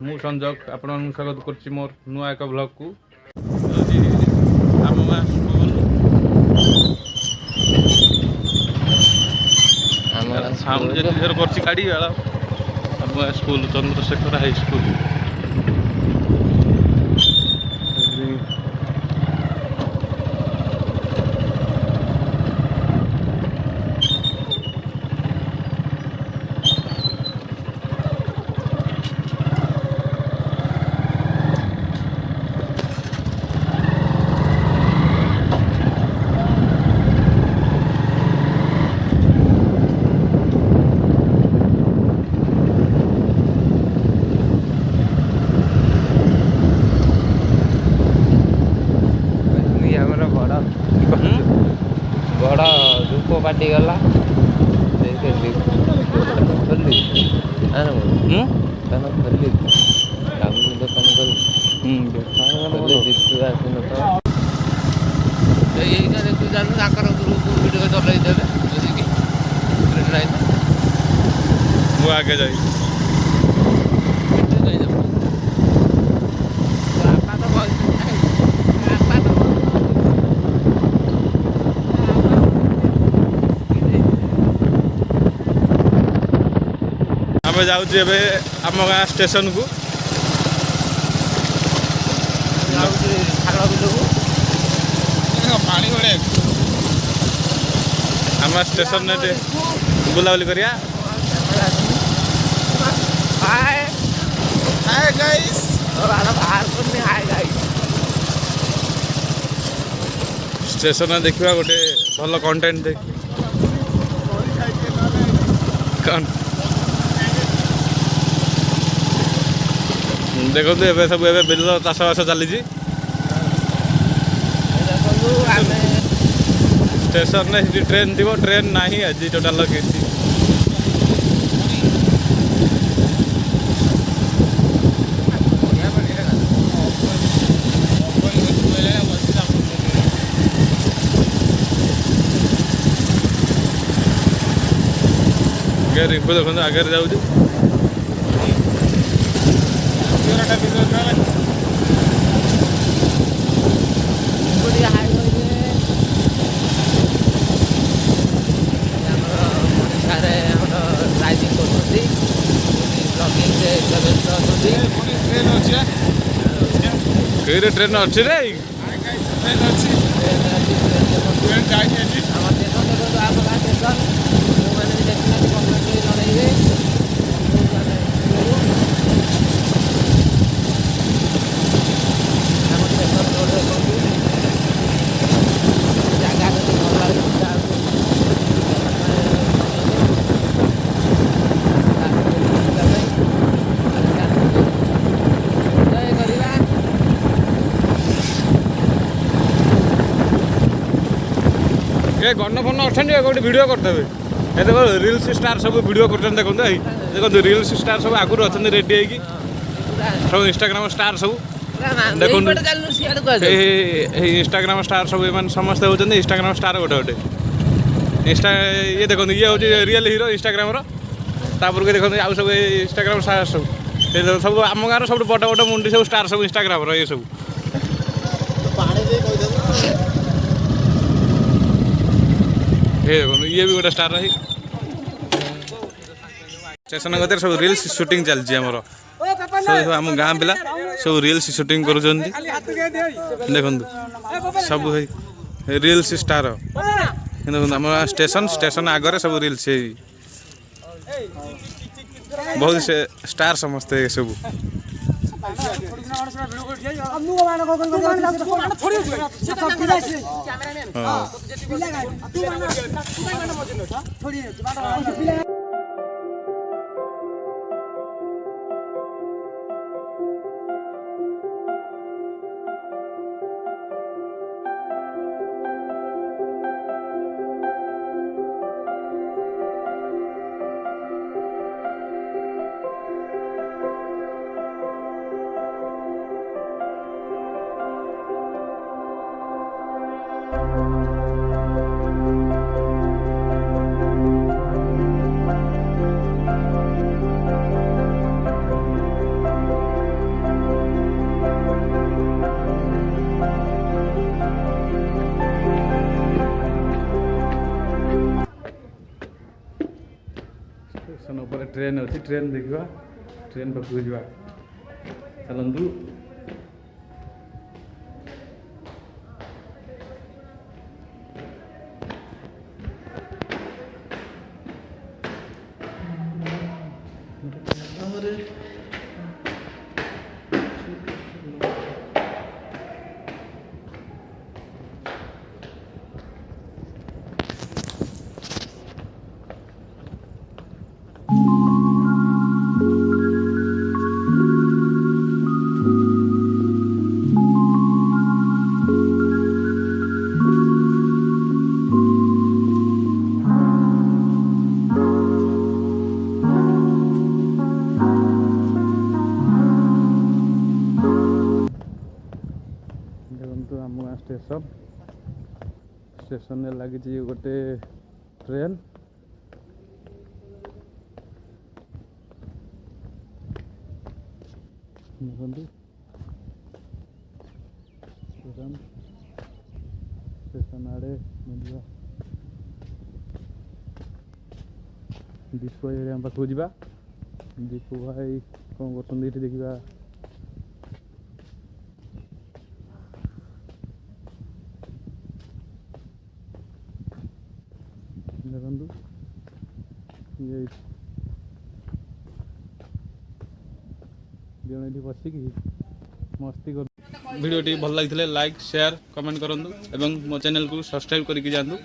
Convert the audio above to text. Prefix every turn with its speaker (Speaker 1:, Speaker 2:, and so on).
Speaker 1: ମୁଁ ସଂଯୋଗ ଆପଣଙ୍କୁ ସ୍ୱାଗତ କରୁଛି ମୋର ନୂଆ ଏକ ବ୍ଲଗକୁ। ଆମ ଗାଁ ସ୍କୁଲ ସାଉଣ୍ଡ ଯେମିତି ଜୋର କରୁଛି ଗାଡ଼ି ବେଳ ଆମ ଗାଁ ସ୍କୁଲ ଚନ୍ଦ୍ରଶେଖର ହାଇସ୍କୁଲ।
Speaker 2: ବଡ଼ ଧୂପ ପାଟି ଗଲା ଖୋଲି ଖୋଲି ଦୋକାନ ଖୋଲି ଦୋକାନ ଖୋଲି ଜିତୁ ଆସିନ ତ ଏଇଟା ଦେଖୁ ଜାଣୁ ତାଙ୍କର ଗ୍ରୁପ ଭିଡ଼ିଓ ଚଲେଇ ଦେବେ ବୁଝିକି
Speaker 1: ମୁଁ ଆଗେ ଯାଇ ଆମେ ଯାଉଛୁ ଏବେ ଆମ ଗାଁ ଷ୍ଟେସନକୁ। ପାଣି ଆମ ଷ୍ଟେସନରେ ବୁଲାବୁଲି କରିବା। ଷ୍ଟେସନରେ ଦେଖିବା ଗୋଟେ ଭଲ କଣ୍ଟେଣ୍ଟ ଦେଖନ୍ତୁ ଏବେ ସବୁ ଏବେ ବିଲ ଚାଷବାସ ଚାଲିଛି। ଷ୍ଟେସନରେ ସେଠି ଟ୍ରେନ୍ ଥିବ, ଟ୍ରେନ୍ ନାହିଁ ଆଜି ଟୋଟାଲ କିଛି। ରିଙ୍କୁ ଦେଖନ୍ତୁ ଆଗରେ ଯାଉଛି। କେଉଁରେ ଟ୍ରେନ୍ ଅଛି ରେ? ଗଣ ଫନ ଅଛନ୍ତି ଗୋଟେ ଭିଡ଼ିଓ କରିଦେବେ। ଏ ଦେଖ ରିଲ୍ସ ଷ୍ଟାର ସବୁ ଭିଡ଼ିଓ କରୁଛନ୍ତି। ଦେଖନ୍ତୁ ଏଇ ଦେଖନ୍ତୁ ରିଲ୍ସ ଷ୍ଟାର ସବୁ ଆଗରୁ ଅଛନ୍ତି ରେଡ଼ି ହେଇକି, ସବୁ ଇନଷ୍ଟାଗ୍ରାମ ଷ୍ଟାର ସବୁ ଦେଖନ୍ତୁ। ଏଇ ଇନଷ୍ଟାଗ୍ରାମ ଷ୍ଟାର ସବୁ ଏମାନେ ସମସ୍ତେ ହେଉଛନ୍ତି ଇନଷ୍ଟାଗ୍ରାମ ଷ୍ଟାର ଗୋଟେ ଗୋଟେ। ଇଏ ଦେଖନ୍ତୁ ଇଏ ହେଉଛି ରିଏଲ୍ ହିରୋ ଇନଷ୍ଟାଗ୍ରାମର। ତାପରକୁ ଦେଖନ୍ତୁ ଆଉ ସବୁ ଇନଷ୍ଟାଗ୍ରାମ ଷ୍ଟାର ସବୁ ସବୁ ଆମ ଗାଁର ସବୁଠୁ ବଡ଼ ବଡ଼ ମୁଣ୍ଡି ସବୁ ଷ୍ଟାର ସବୁ ଇନଷ୍ଟାଗ୍ରାମର ଇଏ ସବୁ। ये देखो ये भी गोटे स्टार रही स्टेशन गतिर सब रील्स शूटिंग चलती आमर सब आम गाँ पिला सब रील्स शूटिंग कर देखो सब रील्स स्टार देखो आम स्टेशन स्टेशन आगे सब रील्स बहुत से स्टार समझते सब ट्रेन अच्छी ट्रेन देखा ट्रेन पाखक जा चलतु देखो आम गाँ स्टेशन स्टेशन लगी गोटे ट्रेन देखो स्टेशन आड़े मिल दीपू भाई पाखक जा दीपू भाई कौन कर देखा देखु ये जन बसिक मस्ती कर वीडियो भल लगी लाइक शेयर कमेंट करूँ और मो चैनल को सब्सक्राइब करके जातु।